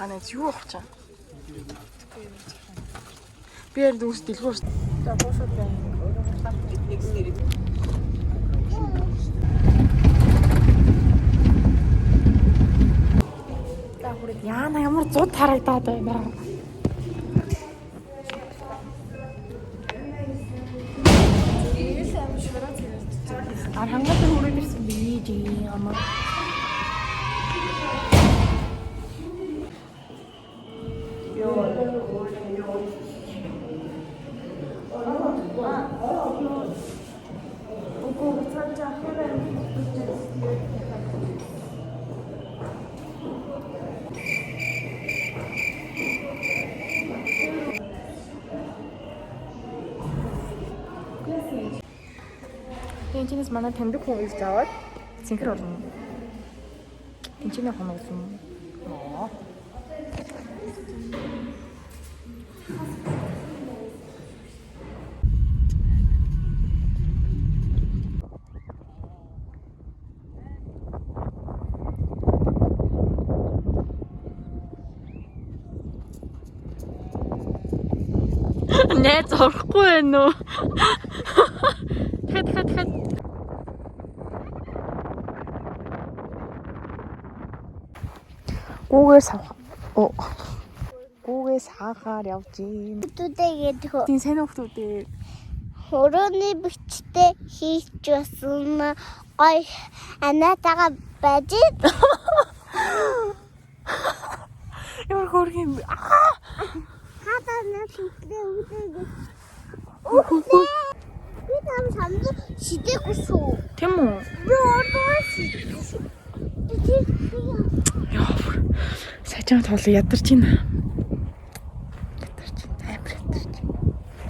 ханаас юу авах чам? Би яг дүүс дэлгүүр. За буусаад байна. За хүрээд яана ямар зуд харагдаад байна. Хангалттай хүрээд ирсэн би ямар Тэнчнээс манай таньдаг хүн ирж аваад цэнхэр орно. Тэнчний хоног юм. Нэ зовхгүй байна уу? Хэд. Гүүгээс хаагаар явж гин. Хүүхдүүдээ гэдэг. Тийм сайн хүүхдүүдээ. Хөрөөний бичтэй хийж басан гой анаатаага байж. Ямар хөргөн. Хатаа нэг хүүхдээ үгүй. Би там самд шидэхгүй шүү. Тийм үү? Би ордоо шидэхгүй. Сайжаа тоол ядарч байна. Амар ядарч.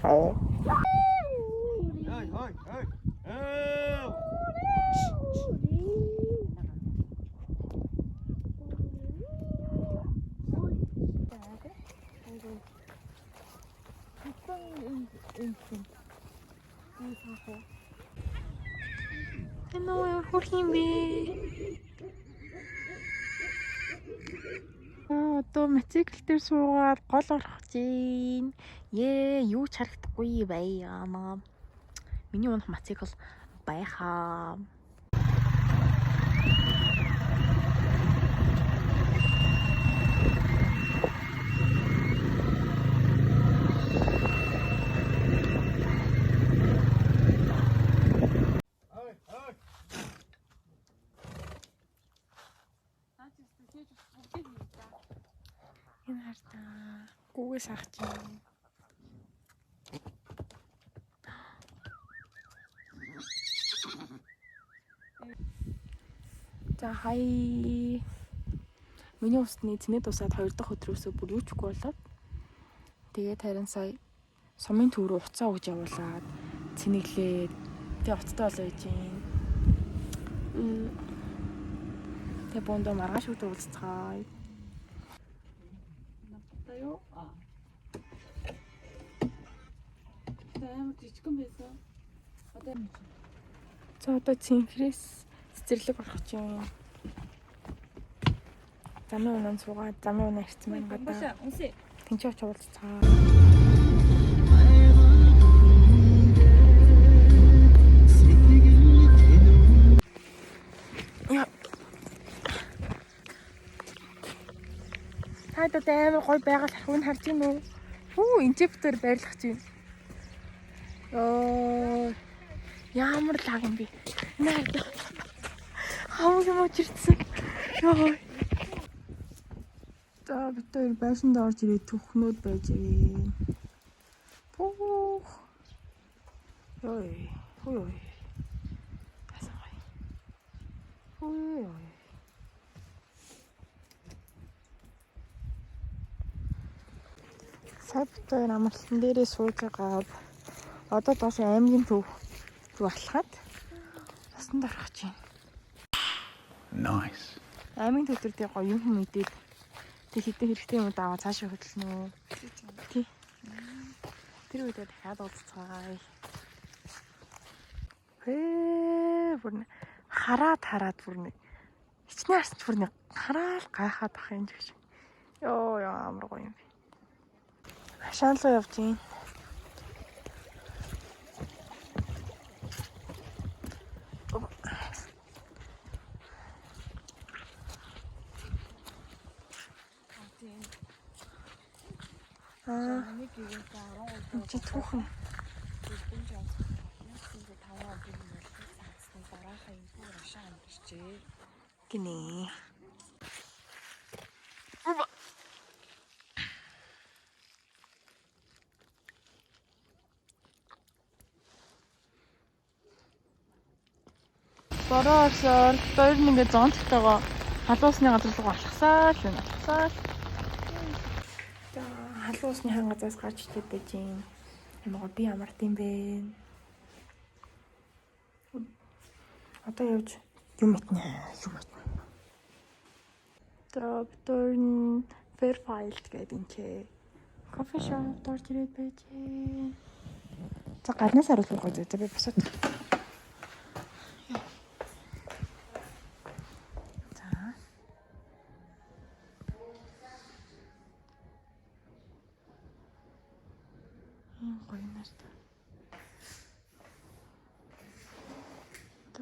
Оо. Ano хөрхийн бэ? Одоо мотоцикл дээр суугаад гол орох чинь. Юу ч харагдахгүй байна. Миний унах мотоцикл байхаа. Энэ хартаа гүүгээс ах чинь. За хай. Миний усны цэнэд усаад 2 дахь өдрөөсөө бүр юучгүй болоод. Тэгээд харин сая сумын төв рүү уцаа өгж явуулаад цэнэглээд тэг уцтай болоо гэж юм. Тэг бондо маргааш өдөр уулзцгаая. Наптаю. Тэм жижигэн байсан. Одоо цэнхрээс цэцэрлэг орох чинь. Замын унаа суугаад замын унаа ирсэн байна гадаа. Тэнцээ очиж уулзцгаа. Хайдаа амар гоё байгаль харахыг харж байна уу? Хүү инжектор байрлах чинь. Оо ямар лаг юм бэ? Наад. Хамгийн мочирдсан. Йоо. За бид хоёр байшинд орж ирээд түүхнүүд байж ирээ. Пүүх. Ой. Ой. Асай. Ой. Савтай амарлан дээрээ сууж байгаа. Одоо доош аймгийн төв рүү алхаад насанд орох чинь. Nice. Аймгийн төв дээр тий гоё юм мэдээд тэг хитэн хэрэгтэй юм даваа цаашаа хөдлөнө үү. Тий. Тэр үедээ дахиад уулзцгаая. Бүрнэ хараад бүрнэ. Хичнээн харсан ч бүрнэ хараад гайхаад ах юм гэж. Йоо ямар гоё юм бэ. Хашаалуу явж гин. Нэг гигээ 13 чи түүхэн. дараахан энэ бүр ашаа амтэрчээ. Гинэ. Бороо орсоор хоёр нь ингээд зонтойгоо халуусны газар руу алхасаа л байна. Алхасаа л. За халуусны хангазаас гарч ирээд байж юм. Ямаа би амарт юм бэ. Одоо явж юм итнэ. За битүүрн Fairfield гэдэг юм чи. Кофе шоп дорж ирээд байж. За гаднаас харуулах гоё. За би босоод.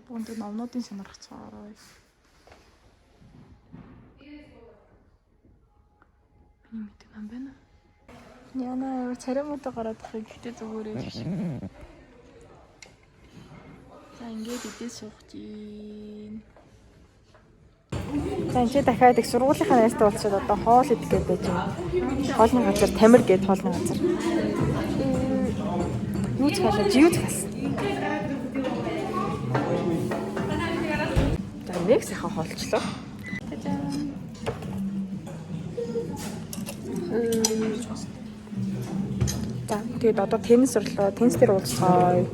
Бүгд номнуудын сонирхцгаая. Миний мэдээ нам байна. Яна царамуудаа гараад байгаа гэхдээ зүгээрээ биш. За ингээд идэж суух чинь. За энэ дахиад их сургуулийнхаа найзтай уулзаад одоо хоол идэх гээд байж байна. Хоолны газар Тамир гээд хоолны газар. Юу ч хаалаа, жив ч хаалсан. Нэг сайхан хоолчлоо. За тэгээд одоо теннис орлоо. Теннис дээр уулзцгаая.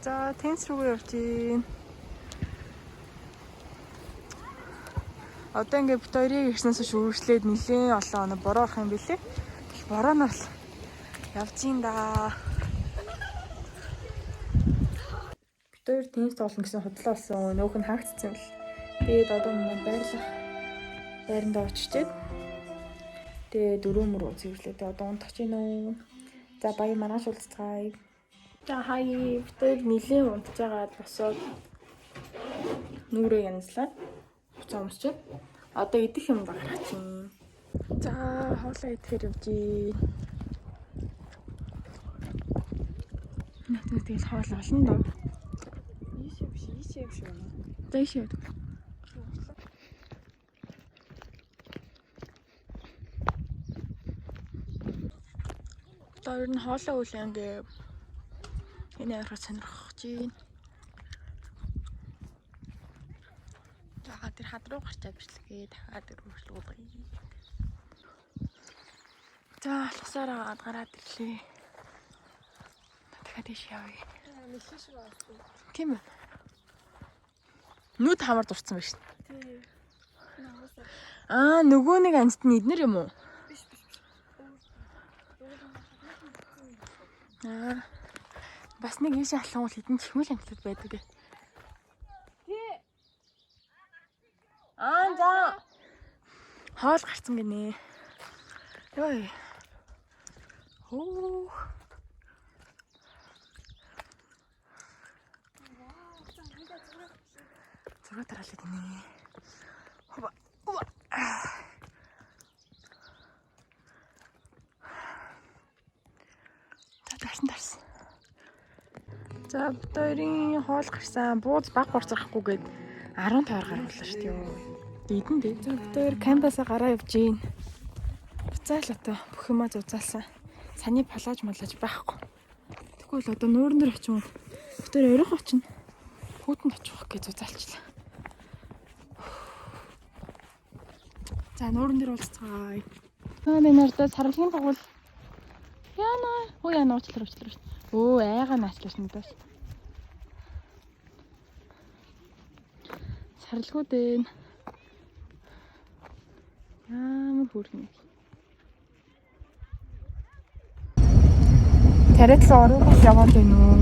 За теннис руу явж гин. Одоо ингээд бит хоёрыг ирснээс шүүршлээд нэлээд олон оноо бороо орох юм билээ. Бороо нь бол явж ин да. Бид хоёр теннис тоглоно гэсэн худлаа болсон. Нөөх нь хаагдсан юм л. Тэгээд одоо манай байрандаа очичээд тэгээд дөрөв мөр цэвэрлээд одоо унтах гэж байна. За баяр манаш уулзцгаая. За хаяа бид хоёр нилийн унтж байгаад босоод нүрээ янзлаад хуцаа өмсчихэд одоо идэх юм гаргах чинь. За хоолоо идэхээр явжээ. Надад тэгэл хоол олон доо. Ийшээ биш үү? За ийшээ. Тэр нь хоолоо үл ингээ энэ ярах сонирхож байна. За тэр хад руу гарчаад бичлэгээ дахиад өргөжлүүлгий. За алхасараа гараад ирлээ. Дахиад ийш явъя. Мэлхий шиг байна. Тийм ээ. Нүд хамар дурцсан байна шин. Тий. Нөгөө нэг анцд нь эднэр юм уу? Биш. Бас нэг ийшээ алхам бол хэдэн чихмэл амтлууд байдаг гэ. Тий. За. Хоол гарцсан гинэ. Йой. Хөө. Зураг тараалаа гинэ. Хоба. Тарсан. За битүүрийн хоол гарсан. Бууз баг борцрахгүйгээд 15 гаргалаа шүү дээ. Эдэн дээ. За битүүр кампасаа гараа явж гин. Буцаал одоо бүх юмаа зузаалсан. Саны палаж малаж байхгүй. Тэгвэл одоо нуурын дээр очив. Битүүр өрөх очино. Хүүтэнд очих гэж зузаалчлаа. За нуурын дээр уулзцгаая. Энэ нэрдээ сарлагын дагуул. Яна уучлаар. Айгаа наачлаа шнэдээс. Сарлагууд энэ. Ямар хүрнэ. Тариалан орооч яваад байна уу?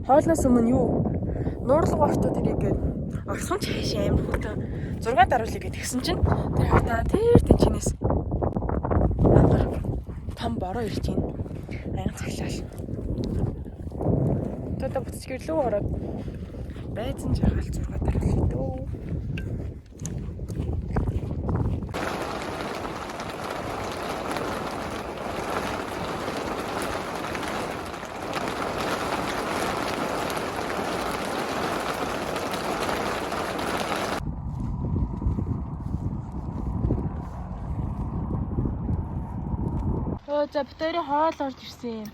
Хоолноос өмнө юу? Нуурлага ортод ирээгээд орсон ч хаашаа амар хөлтөө 6 даруулъя гэж тэгсэн чинь тэр хавтаа тэр тэнчнээс ангар том бороо ирж гин. Аян цаглал. Одоо буцаж гэрлөө ороод байцсан жахаал 6 даруулъя дөө. За битүүрийн хоол орж ирсэн.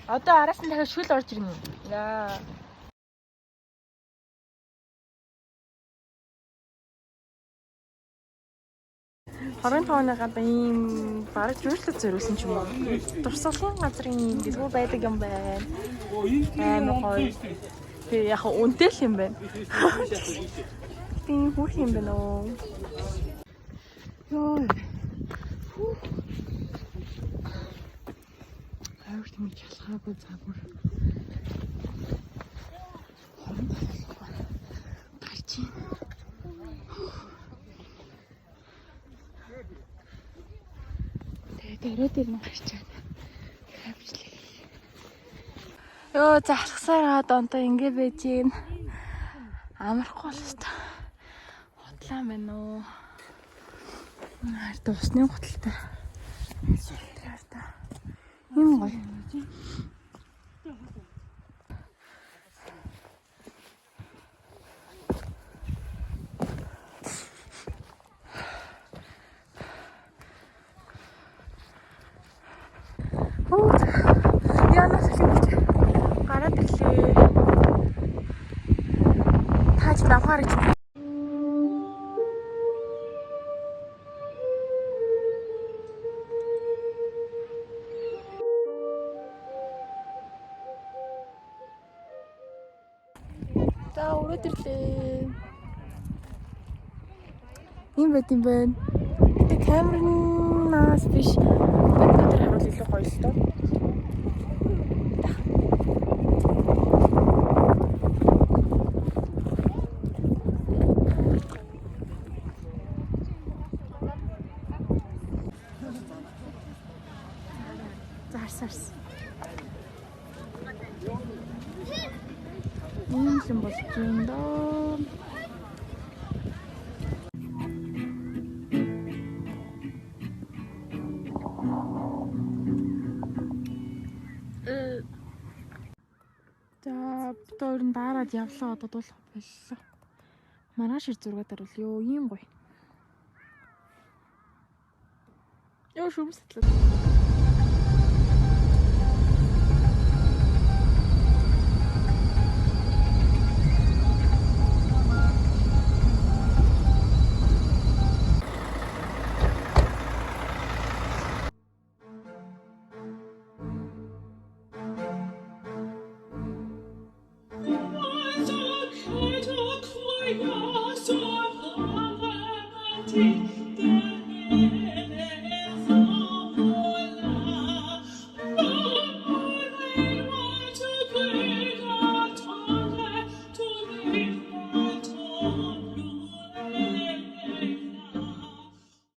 Одоо араас нь дахиад шүл орж ирнэ. Яа. Хорон тооны гадаа ийм бараг жуулчлал зориулсан ч юм уу. Дурсгалын газрын ийм гэлгүй байдаг юм байна. Амар гоё. Тэг яг үнэтэй л юм байна. Тийм хүүх юм байна оо. Йоо. Авир тийм ялхаагүй загвар. Хорон тооны гарч ийн. Дээрээ дээр нь гарчаад хавчлаа. Йоо залхсаар хаад онтой ингэ байж гин. Амархгүй л өст. Хотлаа мэн үү. Харин усны готалтай. Юм гоё. Янаас хэлж гараад ирлээ. Тааж навхаар гэж. За өрөөд ирлээ. Ийм байт юм байна. Гэтэ камернаас биш. Өнөөдөр харуул илүү гоё л доо. Зарсарс. Ийм юм болж юм доо. За битүүрэн дараад явлаа одоо дуулах боллоо. Маргааш 6 даруул ёо ийм гоё. Ёо шүмсэтлээ.